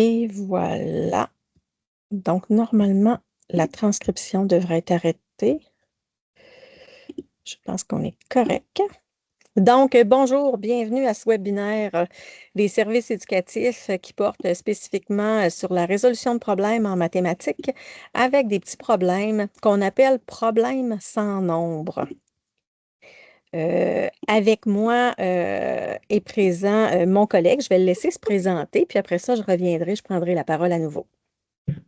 Et voilà. Donc, normalement, la transcription devrait être arrêtée. Je pense qu'on est correct. Donc, bonjour, bienvenue à ce webinaire des services éducatifs qui porte spécifiquement sur la résolution de problèmes en mathématiques avec des petits problèmes qu'on appelle problèmes sans nombre. Avec moi est présent mon collègue. Je vais le laisser se présenter, puis après ça, je reviendrai, je prendrai la parole à nouveau.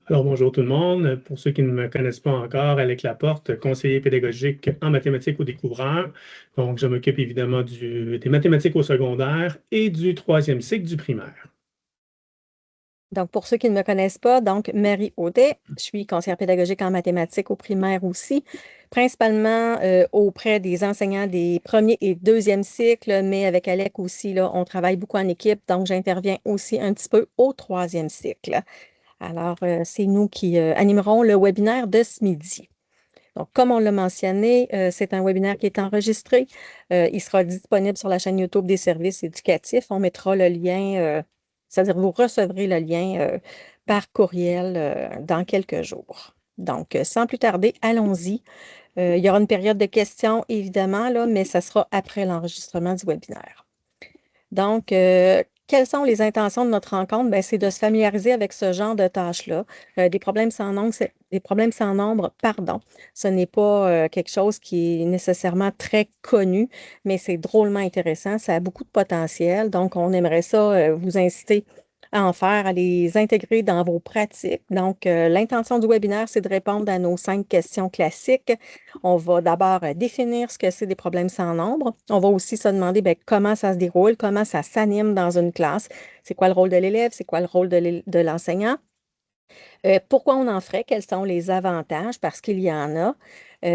Alors, bonjour tout le monde. Pour ceux qui ne me connaissent pas encore, Alec Laporte, conseiller pédagogique en mathématiques au découvreur. Donc, je m'occupe évidemment des mathématiques au secondaire et du troisième cycle du primaire. Donc, pour ceux qui ne me connaissent pas, donc Marie Audet, je suis conseillère pédagogique en mathématiques au primaire aussi, principalement auprès des enseignants des premiers et deuxième cycles, mais avec Alec aussi, là, on travaille beaucoup en équipe, donc j'interviens aussi un petit peu au troisième cycle. Alors, c'est nous qui animerons le webinaire de ce midi. Donc, comme on l'a mentionné, c'est un webinaire qui est enregistré. Il sera disponible sur la chaîne YouTube des services éducatifs. On mettra le lien, c'est-à-dire vous recevrez le lien par courriel dans quelques jours. Donc, sans plus tarder, allons-y. Il y aura une période de questions, évidemment, là, mais ça sera après l'enregistrement du webinaire. Donc, quelles sont les intentions de notre rencontre? Ben, c'est de se familiariser avec ce genre de tâches-là. Des problèmes sans nombre, pardon. Ce n'est pas quelque chose qui est nécessairement très connu, mais c'est drôlement intéressant. Ça a beaucoup de potentiel. Donc, on aimerait ça vous inciter à en faire, à les intégrer dans vos pratiques. Donc, l'intention du webinaire, c'est de répondre à nos 5 questions classiques. On va d'abord définir ce que c'est des problèmes sans nombre. On va aussi se demander bien, comment ça se déroule, comment ça s'anime dans une classe. C'est quoi le rôle de l'élève, c'est quoi le rôle de l'enseignant. Pourquoi on en ferait? Quels sont les avantages? Parce qu'il y en a.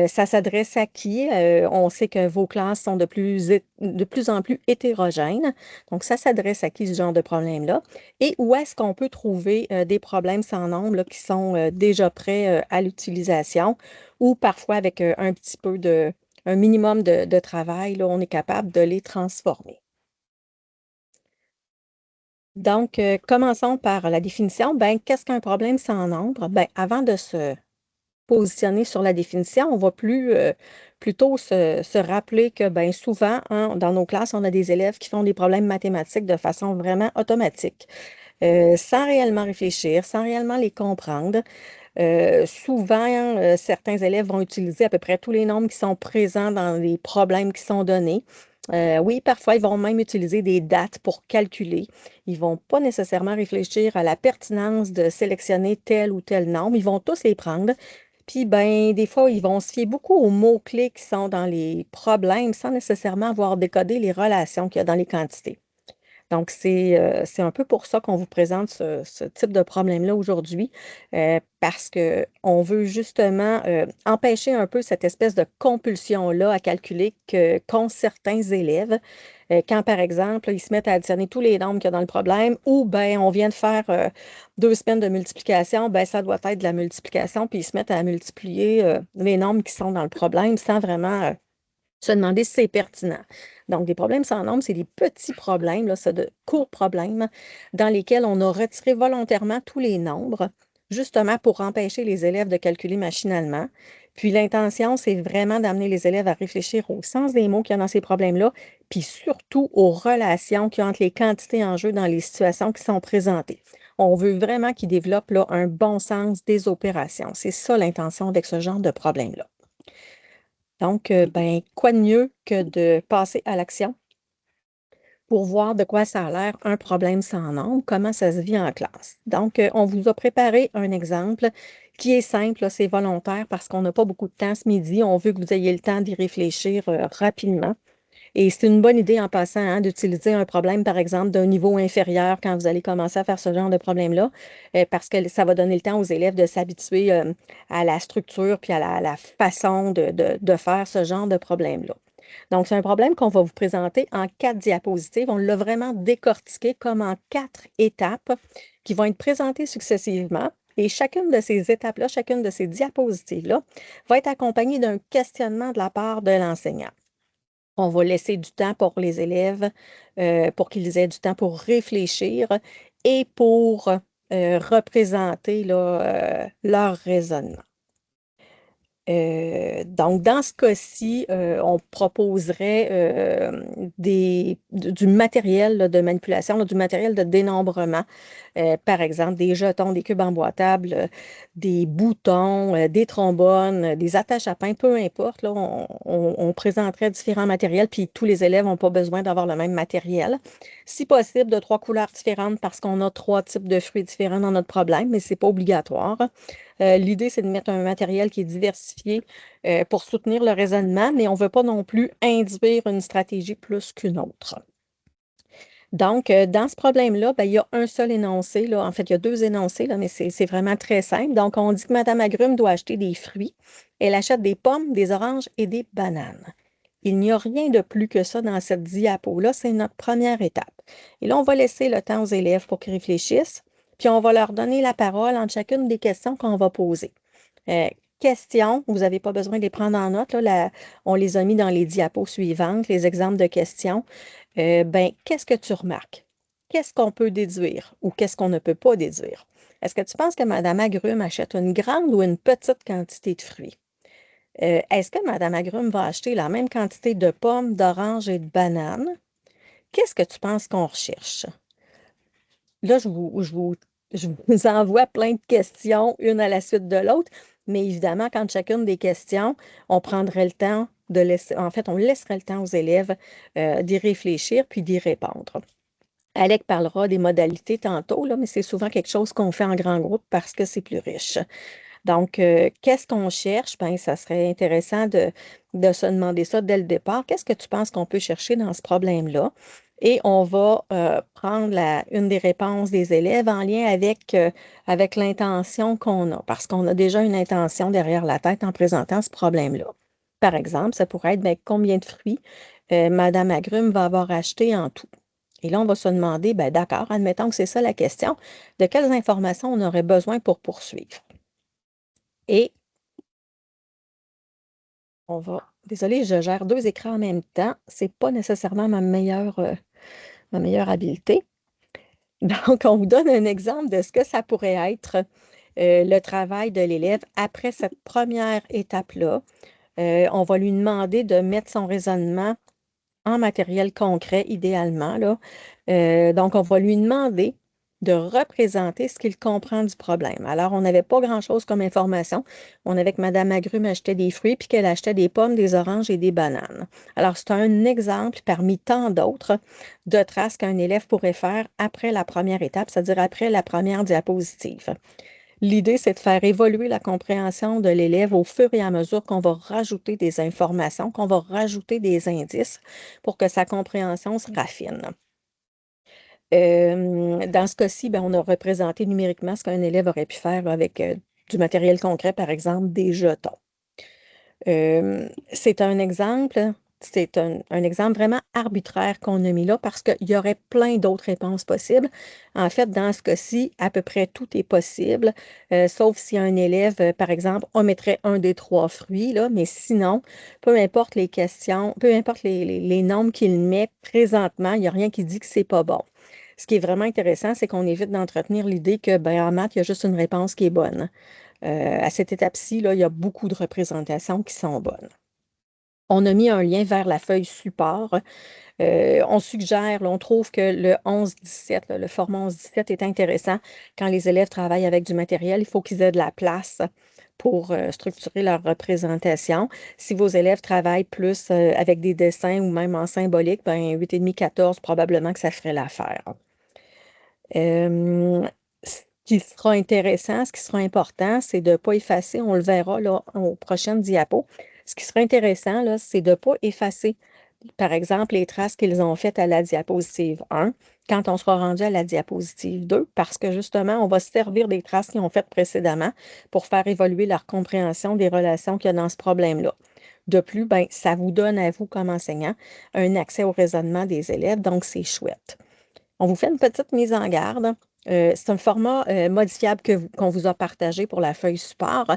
Ça s'adresse à qui? On sait que vos classes sont de plus en plus hétérogènes. Donc, ça s'adresse à qui ce genre de problème-là? Et où est-ce qu'on peut trouver des problèmes sans nombre là, qui sont déjà prêts à l'utilisation ou parfois avec un minimum de travail, là, on est capable de les transformer. Donc, commençons par la définition. Ben, qu'est-ce qu'un problème sans nombre? Ben, avant de se positionner sur la définition, on va plutôt se rappeler que ben, souvent, hein, dans nos classes, on a des élèves qui font des problèmes mathématiques de façon vraiment automatique, sans réellement réfléchir, sans réellement les comprendre. Souvent, certains élèves vont utiliser à peu près tous les nombres qui sont présents dans les problèmes qui sont donnés. Oui, parfois, ils vont même utiliser des dates pour calculer. Ils ne vont pas nécessairement réfléchir à la pertinence de sélectionner tel ou tel nombre. Ils vont tous les prendre. Puis, ben, des fois, ils vont se fier beaucoup aux mots-clés qui sont dans les problèmes sans nécessairement avoir décodé les relations qu'il y a dans les quantités. Donc, c'est un peu pour ça qu'on vous présente ce type de problème-là aujourd'hui, parce qu'on veut justement empêcher un peu cette espèce de compulsion-là à calculer qu'ont certains élèves, quand, par exemple, ils se mettent à additionner tous les nombres qu'il y a dans le problème, ou ben on vient de faire 2 semaines de multiplication, ben ça doit être de la multiplication, puis ils se mettent à multiplier les nombres qui sont dans le problème sans vraiment se demander si c'est pertinent. Donc, des problèmes sans nombre, c'est des petits problèmes, là, c'est de courts problèmes dans lesquels on a retiré volontairement tous les nombres, justement pour empêcher les élèves de calculer machinalement. Puis l'intention, c'est vraiment d'amener les élèves à réfléchir au sens des mots qu'il y a dans ces problèmes-là, puis surtout aux relations qu'il y a entre les quantités en jeu dans les situations qui sont présentées. On veut vraiment qu'ils développent là, un bon sens des opérations. C'est ça l'intention avec ce genre de problème-là. Donc, ben, quoi de mieux que de passer à l'action pour voir de quoi ça a l'air un problème sans nombre, comment ça se vit en classe. Donc, on vous a préparé un exemple qui est simple, là, c'est volontaire parce qu'on n'a pas beaucoup de temps ce midi. On veut que vous ayez le temps d'y réfléchir rapidement. Et c'est une bonne idée en passant hein, d'utiliser un problème, par exemple, d'un niveau inférieur quand vous allez commencer à faire ce genre de problème-là, parce que ça va donner le temps aux élèves de s'habituer à la structure puis à la façon de faire ce genre de problème-là. Donc, c'est un problème qu'on va vous présenter en 4 diapositives. On l'a vraiment décortiqué comme en 4 étapes qui vont être présentées successivement. Et chacune de ces étapes-là, chacune de ces diapositives-là, va être accompagnée d'un questionnement de la part de l'enseignant. On va laisser du temps pour les élèves, pour qu'ils aient du temps pour réfléchir et pour représenter là, leur raisonnement. Donc, dans ce cas-ci, on proposerait du matériel là, de manipulation, là, du matériel de dénombrement. Par exemple, des jetons, des cubes emboîtables, des boutons, des trombones, des attaches à pain, peu importe. Là, on présenterait différents matériels, puis tous les élèves n'ont pas besoin d'avoir le même matériel. Si possible, de 3 couleurs différentes parce qu'on a 3 types de fruits différents dans notre problème, mais ce n'est pas obligatoire. L'idée, c'est de mettre un matériel qui est diversifié pour soutenir le raisonnement, mais on ne veut pas non plus induire une stratégie plus qu'une autre. Donc, dans ce problème-là, ben, il y a un seul énoncé, là. En fait, il y a 2 énoncés, là, mais c'est vraiment très simple. Donc, on dit que Mme Agrume doit acheter des fruits. Elle achète des pommes, des oranges et des bananes. Il n'y a rien de plus que ça dans cette diapo-là. C'est notre première étape. Et là, on va laisser le temps aux élèves pour qu'ils réfléchissent, puis on va leur donner la parole entre chacune des questions qu'on va poser. Questions, vous n'avez pas besoin de les prendre en note, là, on les a mis dans les diapos suivantes, les exemples de questions. Ben, qu'est-ce que tu remarques? Qu'est-ce qu'on peut déduire ou qu'est-ce qu'on ne peut pas déduire? Est-ce que tu penses que Mme Agrume achète une grande ou une petite quantité de fruits? Est-ce que Mme Agrume va acheter la même quantité de pommes, d'oranges et de bananes? Qu'est-ce que tu penses qu'on recherche? Là, je vous envoie plein de questions, une à la suite de l'autre, mais évidemment, quand chacune des questions, on prendrait le temps de laisser, en fait, on laisserait le temps aux élèves d'y réfléchir puis d'y répondre. Alec parlera des modalités tantôt, là, mais c'est souvent quelque chose qu'on fait en grand groupe parce que c'est plus riche. Donc, qu'est-ce qu'on cherche? Bien, ça serait intéressant de se demander ça dès le départ. Qu'est-ce que tu penses qu'on peut chercher dans ce problème-là? Et on va prendre une des réponses des élèves en lien avec l'intention qu'on a, parce qu'on a déjà une intention derrière la tête en présentant ce problème-là. Par exemple, ça pourrait être bien, combien de fruits Mme Agrume va avoir acheté en tout. Et là, on va se demander, bien, d'accord, admettons que c'est ça la question, de quelles informations on aurait besoin pour poursuivre? Et on va. Désolée, je gère 2 écrans en même temps. C'est pas nécessairement ma meilleure habileté. Donc, on vous donne un exemple de ce que ça pourrait être le travail de l'élève après cette première étape-là. On va lui demander de mettre son raisonnement en matériel concret, idéalement, là. Donc, on va lui demander de représenter ce qu'il comprend du problème. Alors, on n'avait pas grand-chose comme information. On avait que Mme Agrume achetait des fruits puis qu'elle achetait des pommes, des oranges et des bananes. Alors, c'est un exemple parmi tant d'autres de traces qu'un élève pourrait faire après la première étape, c'est-à-dire après la première diapositive. L'idée, c'est de faire évoluer la compréhension de l'élève au fur et à mesure qu'on va rajouter des informations, qu'on va rajouter des indices pour que sa compréhension se raffine. Dans ce cas-ci, ben, on a représenté numériquement ce qu'un élève aurait pu faire avec du matériel concret, par exemple des jetons. C'est un exemple, c'est un exemple vraiment arbitraire qu'on a mis là parce qu'il y aurait plein d'autres réponses possibles. En fait, dans ce cas-ci, à peu près tout est possible, sauf si un élève, par exemple, omettrait un des 3 fruits, là, mais sinon, peu importe les questions, peu importe les nombres qu'il met présentement, il n'y a rien qui dit que c'est pas bon. Ce qui est vraiment intéressant, c'est qu'on évite d'entretenir l'idée que, ben, en maths, il y a juste une réponse qui est bonne. À cette étape-ci, là, il y a beaucoup de représentations qui sont bonnes. On a mis un lien vers la feuille support. On suggère, là, on trouve que le 11-17, le format 11-17 est intéressant quand les élèves travaillent avec du matériel. Il faut qu'ils aient de la place pour structurer leur représentation. Si vos élèves travaillent plus avec des dessins ou même en symbolique, ben 8,5-14, probablement que ça ferait l'affaire. Ce qui sera intéressant, ce qui sera important, c'est de ne pas effacer, on le verra là, aux prochaines diapos. Ce qui sera intéressant, là, c'est de ne pas effacer, par exemple, les traces qu'ils ont faites à la diapositive 1 quand on sera rendu à la diapositive 2, parce que justement, on va se servir des traces qu'ils ont faites précédemment pour faire évoluer leur compréhension des relations qu'il y a dans ce problème-là. De plus, ben, ça vous donne à vous, comme enseignant, un accès au raisonnement des élèves, donc c'est chouette. On vous fait une petite mise en garde. C'est un format modifiable qu'on vous a partagé pour la feuille support.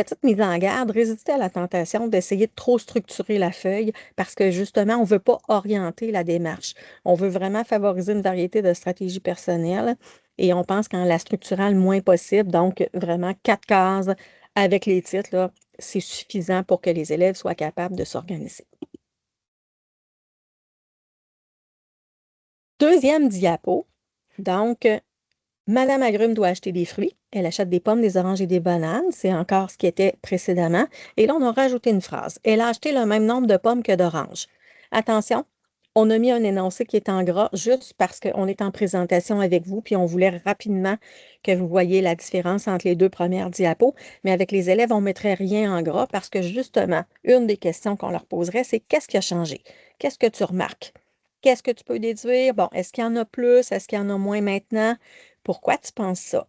petite mise en garde, résistez à la tentation d'essayer de trop structurer la feuille parce que justement, on ne veut pas orienter la démarche. On veut vraiment favoriser une variété de stratégies personnelles et on pense qu'en la structurant le moins possible, donc vraiment 4 cases avec les titres, là, c'est suffisant pour que les élèves soient capables de s'organiser. Deuxième diapo, donc, Madame Agrumes doit acheter des fruits. Elle achète des pommes, des oranges et des bananes. C'est encore ce qui était précédemment. Et là, on a rajouté une phrase. Elle a acheté le même nombre de pommes que d'oranges. Attention, on a mis un énoncé qui est en gras juste parce qu'on est en présentation avec vous, puis on voulait rapidement que vous voyiez la différence entre les deux premières diapos. Mais avec les élèves, on ne mettrait rien en gras parce que justement, une des questions qu'on leur poserait, c'est qu'est-ce qui a changé? Qu'est-ce que tu remarques? Qu'est-ce que tu peux déduire? Bon, est-ce qu'il y en a plus? Est-ce qu'il y en a moins maintenant? Pourquoi tu penses ça?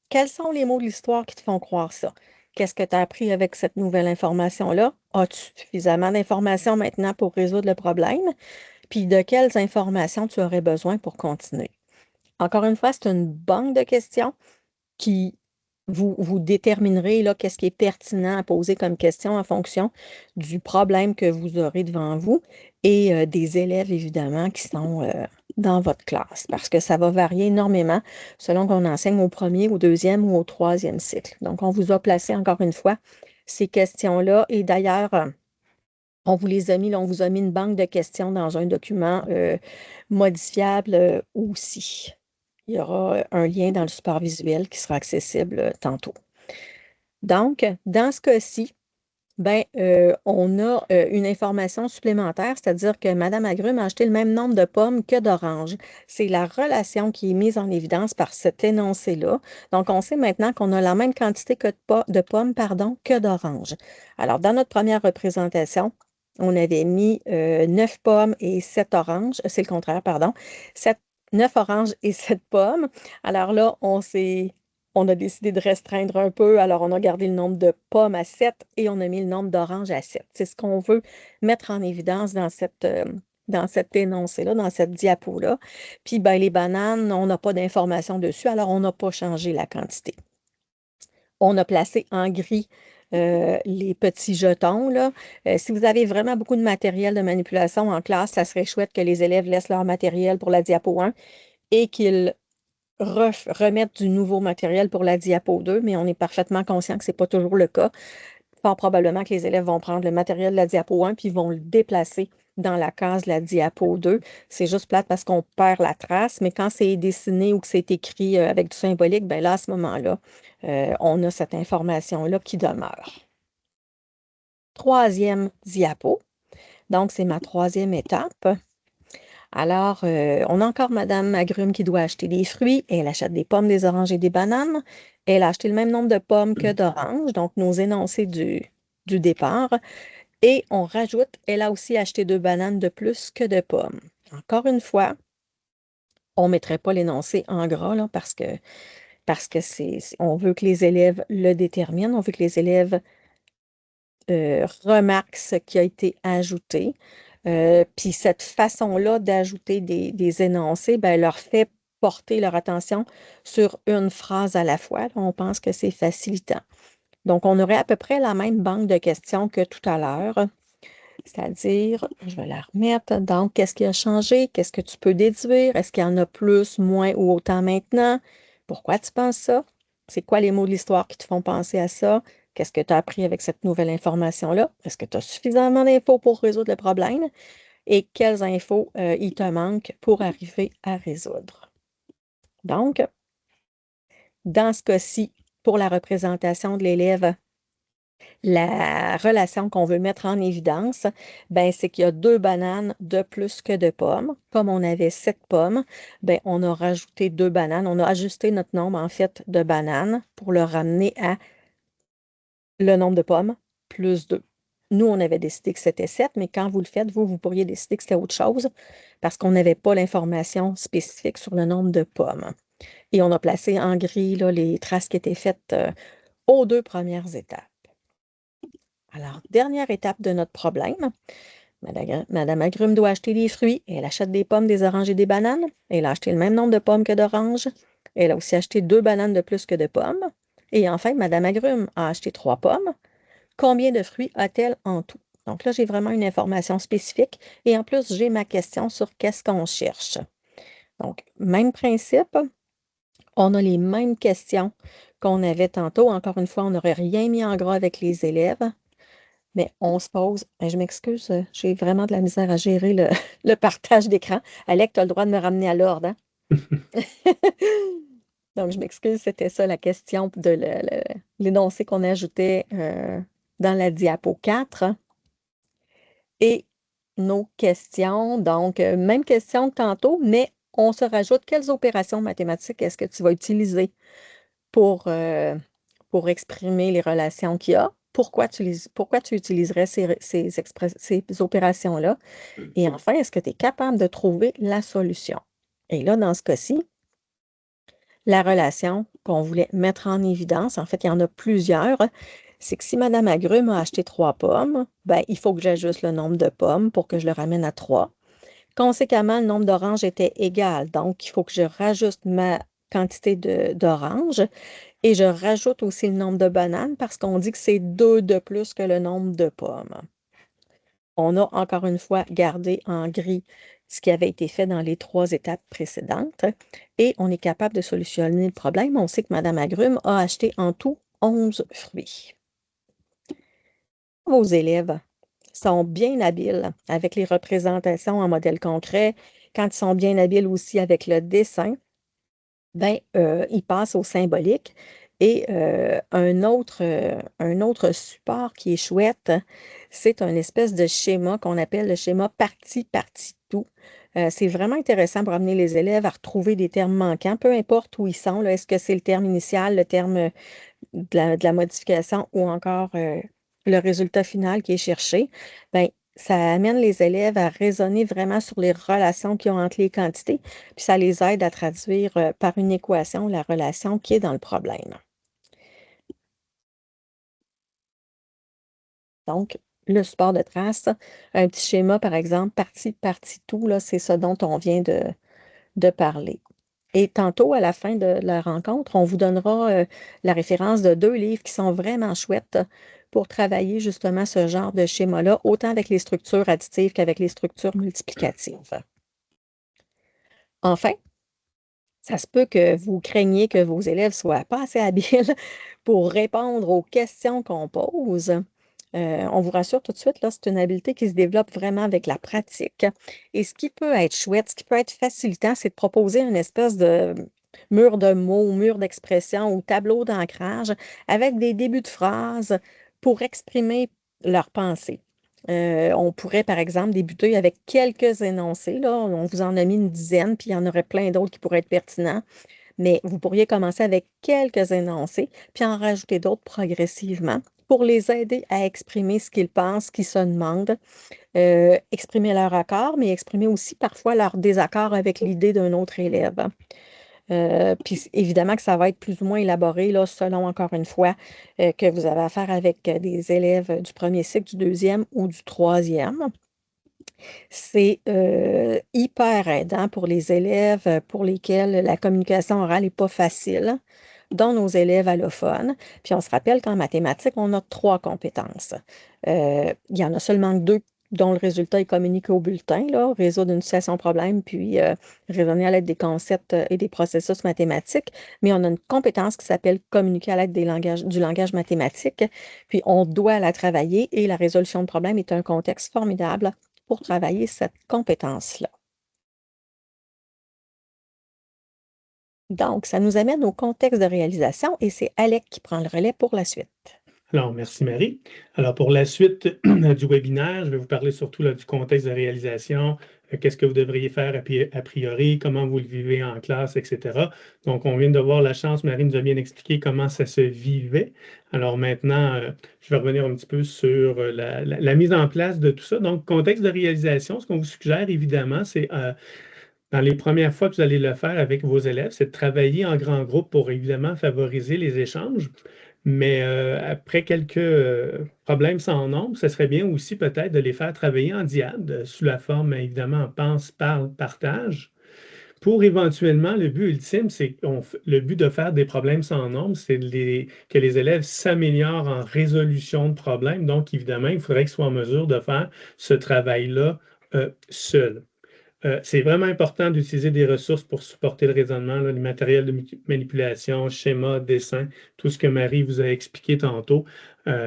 Quels sont les mots de l'histoire qui te font croire ça? Qu'est-ce que tu as appris avec cette nouvelle information-là? As-tu suffisamment d'informations maintenant pour résoudre le problème? Puis de quelles informations tu aurais besoin pour continuer? Encore une fois, c'est une banque de questions qui vous déterminerez là, qu'est-ce qui est pertinent à poser comme question en fonction du problème que vous aurez devant vous et des élèves, évidemment, qui sont dans votre classe, parce que ça va varier énormément selon qu'on enseigne au premier, au deuxième ou au troisième cycle. Donc, on vous a placé encore une fois ces questions-là et d'ailleurs, on vous les a mis, là, on vous a mis une banque de questions dans un document modifiable aussi. Il y aura un lien dans le support visuel qui sera accessible tantôt. Donc, dans ce cas-ci, ben, on a une information supplémentaire, c'est-à-dire que Mme Agrumes a acheté le même nombre de pommes que d'oranges. C'est la relation qui est mise en évidence par cet énoncé-là. Donc, on sait maintenant qu'on a la même quantité de pommes que d'oranges. Alors, dans notre première représentation, on avait mis 9 pommes et 7 oranges. C'est le contraire, pardon. 9 oranges et 7 pommes. Alors là, on a décidé de restreindre un peu, alors on a gardé le nombre de pommes à 7 et on a mis le nombre d'oranges à 7. C'est ce qu'on veut mettre en évidence dans cet énoncé-là, dans cette diapo-là. Puis ben, les bananes, on n'a pas d'informations dessus, alors on n'a pas changé la quantité. On a placé en gris les petits jetons, là. Si vous avez vraiment beaucoup de matériel de manipulation en classe, ça serait chouette que les élèves laissent leur matériel pour la diapo 1 et qu'ils remettre du nouveau matériel pour la diapo 2, mais on est parfaitement conscient que ce n'est pas toujours le cas. Fort probablement que les élèves vont prendre le matériel de la diapo 1 puis vont le déplacer dans la case de la diapo 2. C'est juste plate parce qu'on perd la trace, mais quand c'est dessiné ou que c'est écrit avec du symbolique, ben là, à ce moment-là, on a cette information-là qui demeure. Troisième diapo. Donc, c'est ma troisième étape. Alors, on a encore Madame Agrumes qui doit acheter des fruits. Elle achète des pommes, des oranges et des bananes. Elle a acheté le même nombre de pommes que d'oranges, donc nos énoncés du départ. Et on rajoute, elle a aussi acheté 2 bananes de plus que de pommes. Encore une fois, on ne mettrait pas l'énoncé en gras là, parce que on veut que les élèves le déterminent, on veut que les élèves remarquent ce qui a été ajouté. Puis cette façon-là d'ajouter des énoncés, ben, leur fait porter leur attention sur une phrase à la fois. Là, on pense que c'est facilitant. Donc, on aurait à peu près la même banque de questions que tout à l'heure. C'est-à-dire, je vais la remettre. Donc, qu'est-ce qui a changé? Qu'est-ce que tu peux déduire? Est-ce qu'il y en a plus, moins ou autant maintenant? Pourquoi tu penses ça? C'est quoi les mots de l'histoire qui te font penser à ça? Qu'est-ce que tu as appris avec cette nouvelle information-là? Est-ce que tu as suffisamment d'infos pour résoudre le problème? Et quelles infos il te manque pour arriver à résoudre? Donc, dans ce cas-ci, pour la représentation de l'élève, la relation qu'on veut mettre en évidence, ben, c'est qu'il y a 2 bananes de plus que de pommes. Comme on avait 7 pommes, ben, on a rajouté 2 bananes. On a ajusté notre nombre, en fait, de bananes pour le ramener à le nombre de pommes plus 2. Nous, on avait décidé que c'était 7, mais quand vous le faites, vous pourriez décider que c'était autre chose parce qu'on n'avait pas l'information spécifique sur le nombre de pommes. Et on a placé en gris là, les traces qui étaient faites aux 2 premières étapes. Alors, dernière étape de notre problème. Madame Agrumes doit acheter des fruits. Elle achète des pommes, des oranges et des bananes. Elle a acheté le même nombre de pommes que d'oranges. Elle a aussi acheté 2 bananes de plus que de pommes. Et enfin, Madame Agrumes a acheté 3 pommes. Combien de fruits a-t-elle en tout? Donc là, j'ai vraiment une information spécifique et en plus, j'ai ma question sur qu'est-ce qu'on cherche. Donc, même principe, on a les mêmes questions qu'on avait tantôt. Encore une fois, on n'aurait rien mis en gras avec les élèves, mais on se pose, je m'excuse, j'ai vraiment de la misère à gérer le, le partage d'écran. Alec, tu as le droit de me ramener à l'ordre, hein? Donc, je m'excuse, c'était ça la question de l'énoncé qu'on ajoutait dans la diapo 4. Et nos questions, donc, même question que tantôt, mais on se rajoute quelles opérations mathématiques est-ce que tu vas utiliser pour exprimer les relations qu'il y a? Pourquoi tu utiliserais ces opérations-là? Et enfin, est-ce que tu es capable de trouver la solution? Et là, dans ce cas-ci, la relation qu'on voulait mettre en évidence, en fait, il y en a plusieurs, c'est que si Madame Agrumes a acheté 3 pommes, ben, il faut que j'ajuste le nombre de pommes pour que je le ramène à 3. Conséquemment, le nombre d'oranges était égal, donc il faut que je rajuste ma quantité d'oranges et je rajoute aussi le nombre de bananes parce qu'on dit que c'est 2 de plus que le nombre de pommes. On a encore une fois gardé en gris ce qui avait été fait dans les 3 étapes précédentes et on est capable de solutionner le problème. On sait que Mme Agrumes a acheté en tout 11 fruits. Vos élèves sont bien habiles avec les représentations en modèle concret. Quand ils sont bien habiles aussi avec le dessin, ben, ils passent au symbolique. Et un autre support qui est chouette, c'est un espèce de schéma qu'on appelle le schéma partie-partie-tout. C'est vraiment intéressant pour amener les élèves à retrouver des termes manquants, peu importe où ils sont. Est-ce que c'est le terme initial, le terme de la modification ou encore le résultat final qui est cherché? Ben, ça amène les élèves à raisonner vraiment sur les relations qu'ils ont entre les quantités, puis ça les aide à traduire par une équation la relation qui est dans le problème. Donc, le support de trace, un petit schéma, par exemple, partie, tout, là, c'est ce dont on vient de parler. Et tantôt, à la fin de la rencontre, on vous donnera la référence de 2 livres qui sont vraiment chouettes pour travailler justement ce genre de schéma-là, autant avec les structures additives qu'avec les structures multiplicatives. Enfin, ça se peut que vous craigniez que vos élèves soient pas assez habiles pour répondre aux questions qu'on pose. On vous rassure tout de suite, là, c'est une habileté qui se développe vraiment avec la pratique. Et ce qui peut être chouette, ce qui peut être facilitant, c'est de proposer une espèce de mur de mots, mur d'expression ou tableau d'ancrage avec des débuts de phrases pour exprimer leurs pensées. On pourrait, par exemple, débuter avec quelques énoncés. Là. On vous en a mis une dizaine, puis il y en aurait plein d'autres qui pourraient être pertinents. Mais vous pourriez commencer avec quelques énoncés, puis en rajouter d'autres progressivement pour les aider à exprimer ce qu'ils pensent, ce qu'ils se demandent, exprimer leur accord, mais exprimer aussi parfois leur désaccord avec l'idée d'un autre élève. Puis évidemment que ça va être plus ou moins élaboré, là, selon, encore une fois, que vous avez affaire avec des élèves du premier cycle, du deuxième ou du troisième. C'est hyper aidant pour les élèves pour lesquels la communication orale n'est pas facile, dont nos élèves allophones. Puis on se rappelle qu'en mathématiques, on a 3 compétences. Il y en a seulement 2 dont le résultat est communiqué au bulletin, là, résoudre une situation problème, puis raisonner à l'aide des concepts et des processus mathématiques. Mais on a une compétence qui s'appelle communiquer à l'aide du langage mathématique. Puis on doit la travailler et la résolution de problèmes est un contexte formidable pour travailler cette compétence-là. Donc, ça nous amène au contexte de réalisation et c'est Alec qui prend le relais pour la suite. Alors, merci Marie. Alors, pour la suite du webinaire, je vais vous parler surtout là, du contexte de réalisation, qu'est-ce que vous devriez faire a priori, comment vous le vivez en classe, etc. Donc, on vient de voir la chance, Marie nous a bien expliqué comment ça se vivait. Alors maintenant, je vais revenir un petit peu sur la mise en place de tout ça. Donc, contexte de réalisation, ce qu'on vous suggère évidemment, c'est dans les premières fois que vous allez le faire avec vos élèves, c'est de travailler en grand groupe pour évidemment favoriser les échanges. Mais après quelques problèmes sans nombre, ce serait bien aussi peut-être de les faire travailler en diade, sous la forme évidemment pense, parle, partage. pour éventuellement, le but ultime, le but de faire des problèmes sans nombre, c'est que les élèves s'améliorent en résolution de problèmes. Donc, évidemment, il faudrait qu'ils soient en mesure de faire ce travail-là seuls. C'est vraiment important d'utiliser des ressources pour supporter le raisonnement, là, les matériels de manipulation, schémas, dessins, tout ce que Marie vous a expliqué tantôt.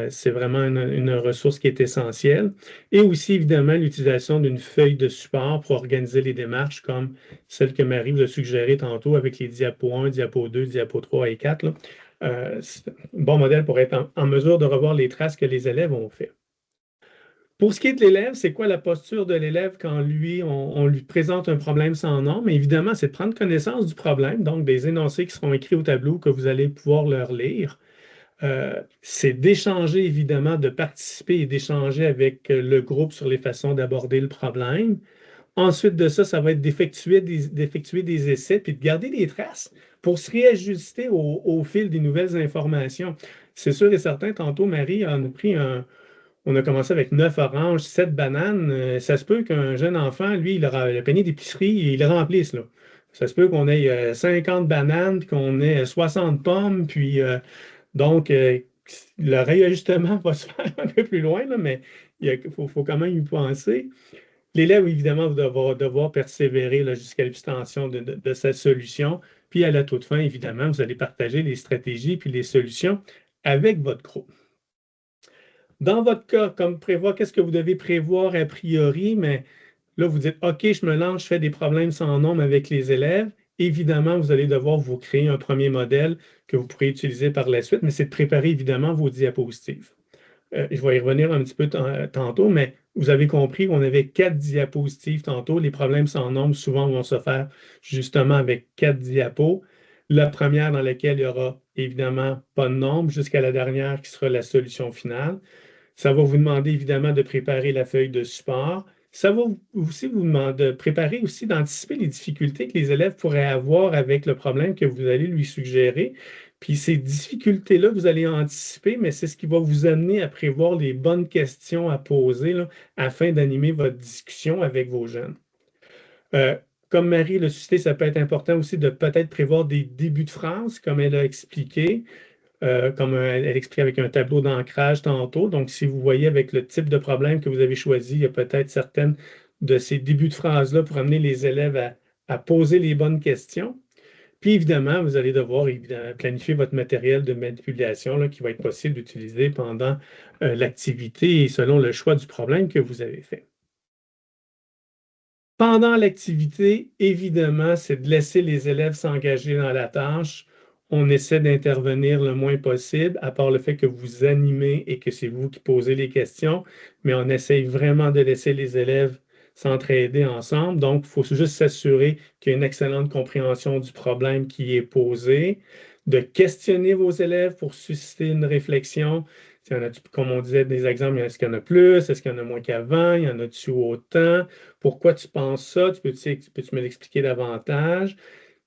C'est vraiment une ressource qui est essentielle. Et aussi, évidemment, l'utilisation d'une feuille de support pour organiser les démarches comme celle que Marie vous a suggérée tantôt avec les diapos 1, diapo 2, diapo 3 et 4. Là. C'est un bon modèle pour être en mesure de revoir les traces que les élèves ont fait. Pour ce qui est de l'élève, c'est quoi la posture de l'élève quand on lui présente un problème sans nom? Mais évidemment, c'est de prendre connaissance du problème, donc des énoncés qui seront écrits au tableau que vous allez pouvoir leur lire. C'est d'échanger, évidemment, de participer et d'échanger avec le groupe sur les façons d'aborder le problème. Ensuite de ça, ça va être d'effectuer des essais puis de garder des traces pour se réajuster au fil des nouvelles informations. C'est sûr et certain, tantôt, Marie en a pris on a commencé avec 9 oranges, 7 bananes. Ça se peut qu'un jeune enfant, lui, le panier d'épicerie, il le remplisse, là. Ça se peut qu'on ait 50 bananes, puis qu'on ait 60 pommes, puis donc le réajustement va se faire un peu plus loin, là, mais faut quand même y penser. L'élève, évidemment, va devoir persévérer là, jusqu'à l'obtention de sa solution. Puis à la toute fin, évidemment, vous allez partager les stratégies puis les solutions avec votre groupe. Dans votre cas, comme prévoir, qu'est-ce que vous devez prévoir a priori, mais là, vous dites, OK, je me lance, je fais des problèmes sans nombre avec les élèves. Évidemment, vous allez devoir vous créer un premier modèle que vous pourrez utiliser par la suite, mais c'est de préparer évidemment vos diapositives. Je vais y revenir un petit peu tantôt, mais vous avez compris qu'on avait 4 diapositives tantôt. Les problèmes sans nombre, souvent, vont se faire justement avec 4 diapos. La première dans laquelle il y aura évidemment pas de nombre, jusqu'à la dernière qui sera la solution finale. Ça va vous demander évidemment de préparer la feuille de support. Ça va aussi vous demander de préparer aussi, d'anticiper les difficultés que les élèves pourraient avoir avec le problème que vous allez lui suggérer. Puis ces difficultés-là, vous allez anticiper, mais c'est ce qui va vous amener à prévoir les bonnes questions à poser là, afin d'animer votre discussion avec vos jeunes. Comme Marie l'a suscité, ça peut être important aussi de peut-être prévoir des débuts de phrase, comme elle a expliqué. Comme elle explique avec un tableau d'ancrage tantôt. Donc, si vous voyez avec le type de problème que vous avez choisi, il y a peut-être certaines de ces débuts de phrases-là pour amener les élèves à poser les bonnes questions. Puis, évidemment, vous allez devoir planifier votre matériel de manipulation là, qui va être possible d'utiliser pendant l'activité et selon le choix du problème que vous avez fait. Pendant l'activité, évidemment, c'est de laisser les élèves s'engager dans la tâche. On essaie d'intervenir le moins possible, à part le fait que vous animez et que c'est vous qui posez les questions, mais on essaye vraiment de laisser les élèves s'entraider ensemble. Donc, il faut juste s'assurer qu'il y a une excellente compréhension du problème qui est posé, de questionner vos élèves pour susciter une réflexion. Comme on disait, des exemples, est-ce qu'il y en a plus? Est-ce qu'il y en a moins qu'avant? Il y en a-tu autant? Pourquoi tu penses ça? Peux-tu me l'expliquer davantage?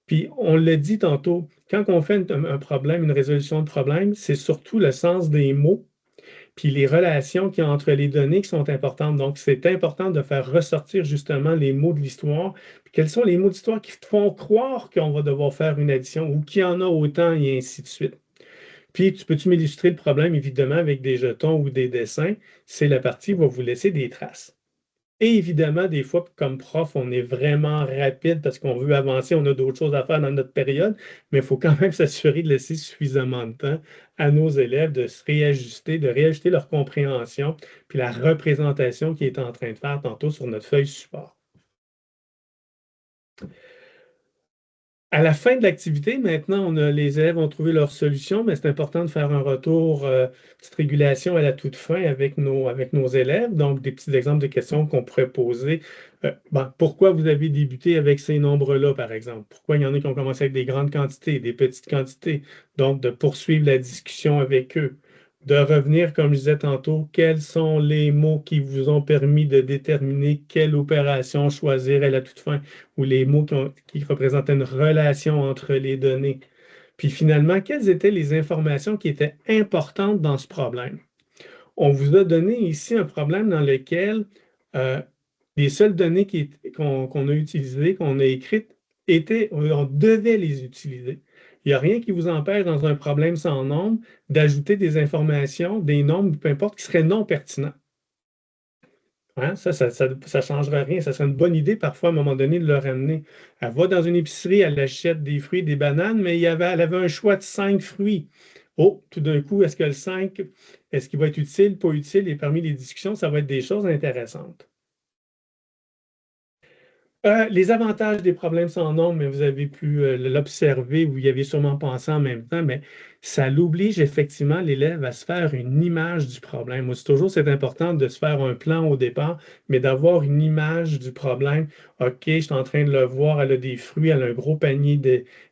Puis, on l'a dit tantôt, quand on fait un problème, une résolution de problème, c'est surtout le sens des mots, puis les relations qu'il y a entre les données qui sont importantes. Donc, c'est important de faire ressortir justement les mots de l'histoire. Puis, quels sont les mots d'histoire qui te font croire qu'on va devoir faire une addition ou qu'il y en a autant et ainsi de suite. Puis, peux-tu m'illustrer le problème, évidemment, avec des jetons ou des dessins? C'est la partie qui va vous laisser des traces. Et évidemment, des fois, comme prof, on est vraiment rapide parce qu'on veut avancer, on a d'autres choses à faire dans notre période, mais il faut quand même s'assurer de laisser suffisamment de temps à nos élèves de se réajuster, de réajuster leur compréhension, puis la représentation qu'ils étaient en train de faire tantôt sur notre feuille support. À la fin de l'activité, maintenant, les élèves ont trouvé leur solution, mais c'est important de faire un retour, petite régulation à la toute fin avec nos élèves. Donc, des petits exemples de questions qu'on pourrait poser. Pourquoi vous avez débuté avec ces nombres-là, par exemple? Pourquoi il y en a qui ont commencé avec des grandes quantités, des petites quantités? Donc, de poursuivre la discussion avec eux. De revenir, comme je disais tantôt, quels sont les mots qui vous ont permis de déterminer quelle opération choisir à la toute fin, ou les mots qui représentaient une relation entre les données. Puis finalement, quelles étaient les informations qui étaient importantes dans ce problème? On vous a donné ici un problème dans lequel les seules données qu'on a utilisées, qu'on a écrites, on devait les utiliser. Il n'y a rien qui vous empêche, dans un problème sans nombre, d'ajouter des informations, des nombres, peu importe, qui seraient non pertinents. Hein? Ça changera rien. Ça serait une bonne idée, parfois, à un moment donné, de le ramener. Elle va dans une épicerie, elle achète des fruits, des bananes, mais elle avait un choix de 5 fruits. Oh, tout d'un coup, est-ce que le 5, est-ce qu'il va être utile, pas utile? Et parmi les discussions, ça va être des choses intéressantes. Les avantages des problèmes sans nombre, mais vous avez pu l'observer, vous y avez sûrement pensé en même temps, mais ça l'oblige effectivement l'élève à se faire une image du problème. Moi, c'est important de se faire un plan au départ, mais d'avoir une image du problème. OK, je suis en train de le voir, elle a des fruits, elle a un gros panier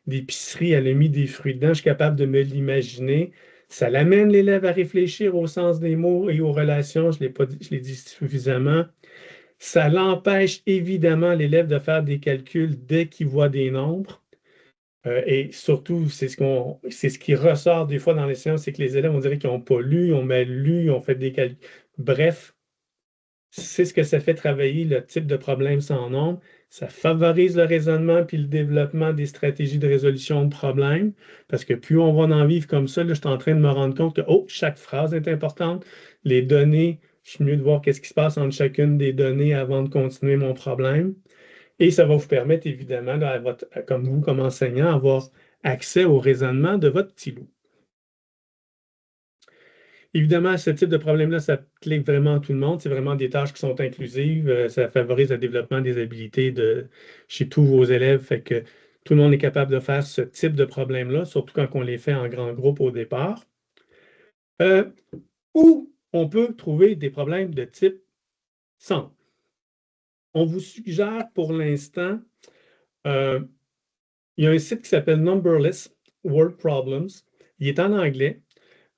d'épicerie, elle a mis des fruits dedans, je suis capable de me l'imaginer. Ça l'amène l'élève à réfléchir au sens des mots et aux relations, je l'ai dit suffisamment. Ça l'empêche évidemment l'élève de faire des calculs dès qu'il voit des nombres. Et surtout, c'est ce qui ressort des fois dans les séances, c'est que les élèves, on dirait qu'ils n'ont pas lu, ils ont mal lu, ils ont fait des calculs. Bref, c'est ce que ça fait travailler le type de problème sans nombre. Ça favorise le raisonnement puis le développement des stratégies de résolution de problèmes. Parce que plus on va en vivre comme ça, là, je suis en train de me rendre compte que chaque phrase est importante. Les données, je suis mieux de voir qu'est-ce qui se passe entre chacune des données avant de continuer mon problème. Et ça va vous permettre, évidemment, là, comme vous, comme enseignant, avoir accès au raisonnement de votre petit loup. Évidemment, ce type de problème-là s'applique vraiment à tout le monde. C'est vraiment des tâches qui sont inclusives. Ça favorise le développement des habiletés chez tous vos élèves. Fait que tout le monde est capable de faire ce type de problème-là, surtout quand on les fait en grand groupe au départ. Ou on peut trouver des problèmes de type simple. On vous suggère pour l'instant, il y a un site qui s'appelle Numberless Word Problems. Il est en anglais.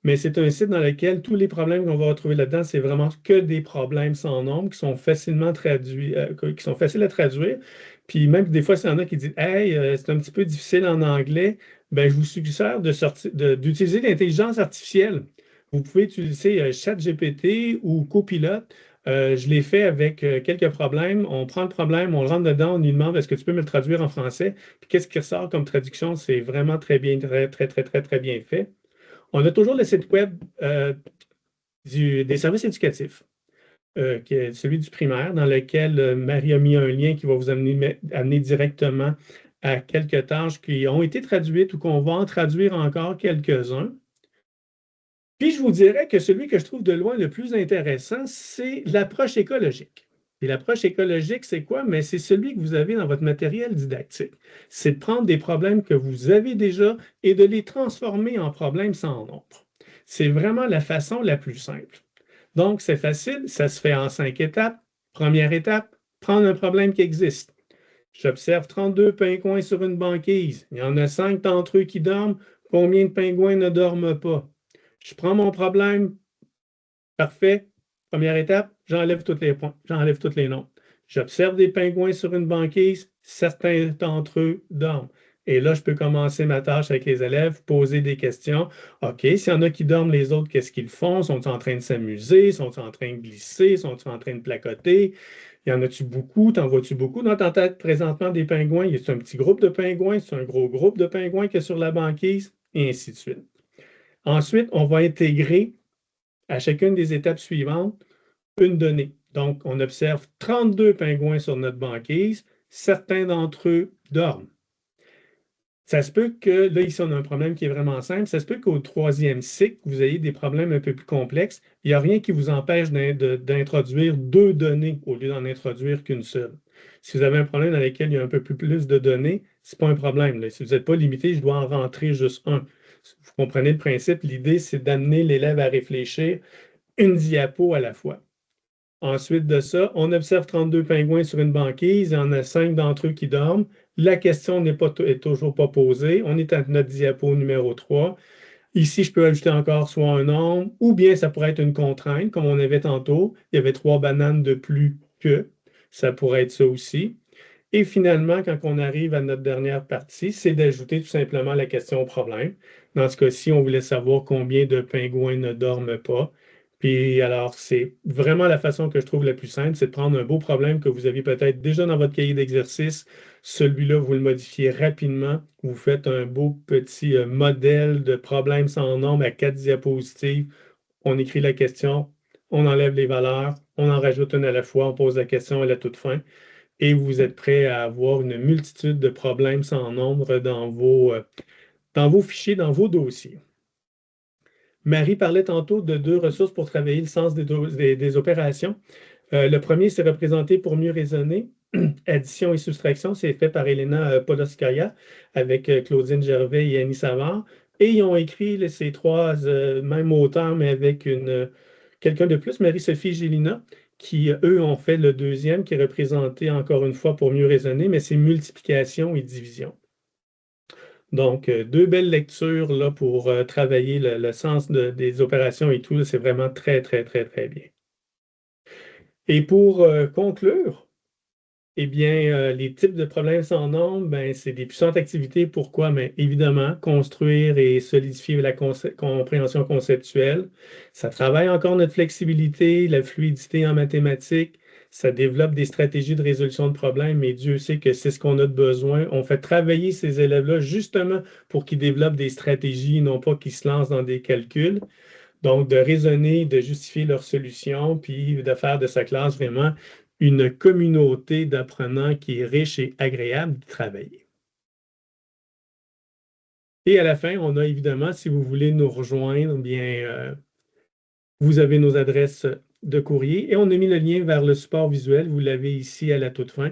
Mais c'est un site dans lequel tous les problèmes qu'on va retrouver là-dedans, c'est vraiment que des problèmes sans nombre qui sont facilement traduits, qui sont faciles à traduire. Puis même des fois, s'il y en a qui disent Hey, c'est un petit peu difficile en anglais, ben, je vous suggère d'utiliser l'intelligence artificielle. Vous pouvez utiliser ChatGPT ou Copilot. Je l'ai fait avec quelques problèmes. On prend le problème, on le rentre dedans, on lui demande est-ce que tu peux me le traduire en français? Puis qu'est-ce qui ressort comme traduction? C'est vraiment très bien, très, très, très, très, très bien fait. On a toujours le site web des services éducatifs, qui est celui du primaire, dans lequel Marie a mis un lien qui va vous amener directement à quelques tâches qui ont été traduites ou qu'on va en traduire encore quelques-uns. Puis je vous dirais que celui que je trouve de loin le plus intéressant, c'est l'approche écologique. Et l'approche écologique, c'est quoi? Mais c'est celui que vous avez dans votre matériel didactique. C'est de prendre des problèmes que vous avez déjà et de les transformer en problèmes sans nombre. C'est vraiment la façon la plus simple. Donc, c'est facile, ça se fait en 5 étapes. Première étape, prendre un problème qui existe. J'observe 32 pingouins sur une banquise. Il y en a 5 d'entre eux qui dorment. Combien de pingouins ne dorment pas? Je prends mon problème, parfait. Première étape, j'enlève tous les points, j'enlève tous les noms. J'observe des pingouins sur une banquise, certains d'entre eux dorment. Et là, je peux commencer ma tâche avec les élèves, poser des questions. OK, s'il y en a qui dorment, les autres, qu'est-ce qu'ils font? Sont-ils en train de s'amuser? Sont-ils en train de glisser? Sont-ils en train de placoter? Y en a-tu beaucoup? T'en vois-tu beaucoup dans ta tête présentement des pingouins? Y a-t-il un petit groupe de pingouins? C'est un gros groupe de pingouins qui est sur la banquise? Et ainsi de suite. Ensuite, on va intégrer à chacune des étapes suivantes une donnée. Donc, on observe 32 pingouins sur notre banquise. Certains d'entre eux dorment. Ça se peut que, là, ici, on a un problème qui est vraiment simple. Ça se peut qu'au 3e cycle, vous ayez des problèmes un peu plus complexes. Il n'y a rien qui vous empêche d'introduire 2 données au lieu d'en introduire qu'une seule. Si vous avez un problème dans lequel il y a un peu plus de données, ce n'est pas un problème. Là. Si vous n'êtes pas limité, je dois en rentrer juste un. Vous comprenez le principe. L'idée, c'est d'amener l'élève à réfléchir une diapo à la fois. Ensuite de ça, on observe 32 pingouins sur une banquise. Il y en a 5 d'entre eux qui dorment. La question est toujours pas posée. On est à notre diapo numéro 3. Ici, je peux ajouter encore soit un nombre, ou bien ça pourrait être une contrainte, comme on avait tantôt. Il y avait 3 bananes de plus que. Ça pourrait être ça aussi. Et finalement, quand on arrive à notre dernière partie, c'est d'ajouter tout simplement la question au problème. Dans ce cas-ci, on voulait savoir combien de pingouins ne dorment pas. Puis alors, c'est vraiment la façon que je trouve la plus simple, c'est de prendre un beau problème que vous aviez peut-être déjà dans votre cahier d'exercice, Celui-là, vous le modifiez rapidement. Vous faites un beau petit modèle de problème sans nombre à 4 diapositives. On écrit la question, on enlève les valeurs, on en rajoute une à la fois, on pose la question à la toute fin. Et vous êtes prêt à avoir une multitude de problèmes sans nombre dans vos fichiers, dans vos dossiers. Marie parlait tantôt de 2 ressources pour travailler le sens des opérations. Le premier, c'est représenté pour mieux raisonner. Addition et soustraction, c'est fait par Elena Poloskaya avec Claudine Gervais et Annie Savard. Et ils ont écrit ces trois mêmes auteurs, mais avec quelqu'un de plus, Marie-Sophie Gélina, qui, eux, ont fait le deuxième, qui est représenté encore une fois pour mieux raisonner, mais c'est multiplication et division. Donc, 2 belles lectures là, pour travailler le sens des opérations et tout. C'est vraiment très, très, très, très bien. Et pour conclure, eh bien, les types de problèmes sans nombre, ben, c'est des puissantes activités. Pourquoi? Mais évidemment, construire et solidifier la compréhension conceptuelle. Ça travaille encore notre flexibilité, la fluidité en mathématiques. Ça développe des stratégies de résolution de problèmes, mais Dieu sait que c'est ce qu'on a de besoin. On fait travailler ces élèves-là justement pour qu'ils développent des stratégies, non pas qu'ils se lancent dans des calculs. Donc, de raisonner, de justifier leurs solutions, puis de faire de sa classe vraiment une communauté d'apprenants qui est riche et agréable d'y travailler. Et à la fin, on a évidemment, si vous voulez nous rejoindre, bien, vous avez nos adresses de courrier et on a mis le lien vers le support visuel. Vous l'avez ici à la toute fin.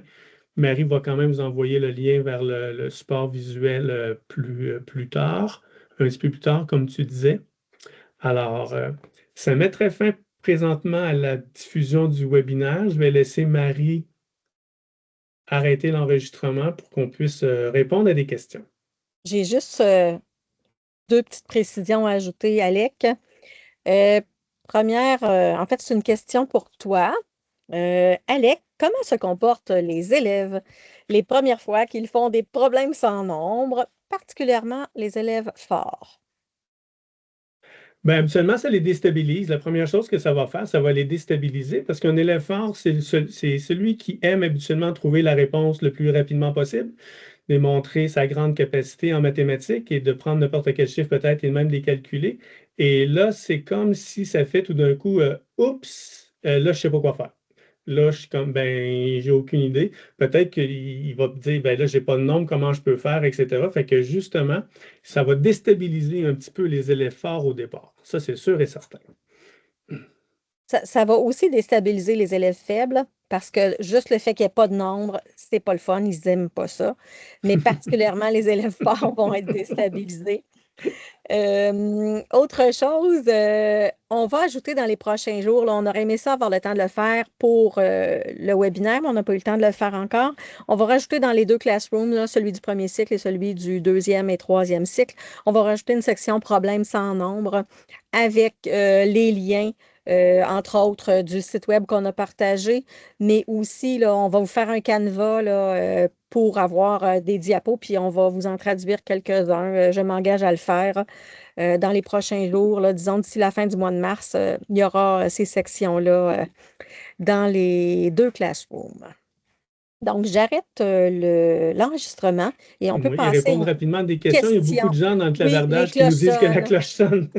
Marie va quand même vous envoyer le lien vers le support visuel plus tard, un petit peu plus tard, comme tu disais. Alors, ça mettrait fin présentement à la diffusion du webinaire. Je vais laisser Marie arrêter l'enregistrement pour qu'on puisse répondre à des questions. J'ai juste 2 petites précisions à ajouter, Alec. Première, en fait, c'est une question pour toi. Alec, comment se comportent les élèves les premières fois qu'ils font des problèmes sans nombre, particulièrement les élèves forts? Bien, habituellement, ça les déstabilise. La première chose que ça va faire, ça va les déstabiliser parce qu'un élève fort, c'est celui qui aime habituellement trouver la réponse le plus rapidement possible, démontrer sa grande capacité en mathématiques et de prendre n'importe quel chiffre peut-être et même de les calculer. Et là, c'est comme si ça fait tout d'un coup, oups, là, je ne sais pas quoi faire. Là, je suis comme, ben, j'ai aucune idée. Peut-être qu'il va me dire, ben là, j'ai pas de nombre, comment je peux faire, etc. Fait que justement, ça va déstabiliser un petit peu les élèves forts au départ. Ça, c'est sûr et certain. Ça va aussi déstabiliser les élèves faibles parce que juste le fait qu'il n'y ait pas de nombre, c'est pas le fun, ils n'aiment pas ça. Mais particulièrement les élèves forts vont être déstabilisés. Autre chose, on va ajouter dans les prochains jours, là, on aurait aimé ça avoir le temps de le faire pour le webinaire, mais on n'a pas eu le temps de le faire encore. On va rajouter dans les 2 classrooms, là, celui du premier cycle et celui du deuxième et troisième cycle, on va rajouter une section problèmes sans nombre avec les liens, entre autres, du site web qu'on a partagé, mais aussi, là, on va vous faire un canevas là, pour avoir des diapos, puis on va vous en traduire quelques-uns. Je m'engage à le faire dans les prochains jours, là, disons d'ici la fin du mois de mars, il y aura ces sections-là dans les 2 classrooms. Donc, j'arrête l'enregistrement et on peut Oui, et passer répondre aux rapidement à des questions. Il y a beaucoup questions. de gens dans le Oui, les clavardage qui nous cloches disent que la sonnent. cloche sonne.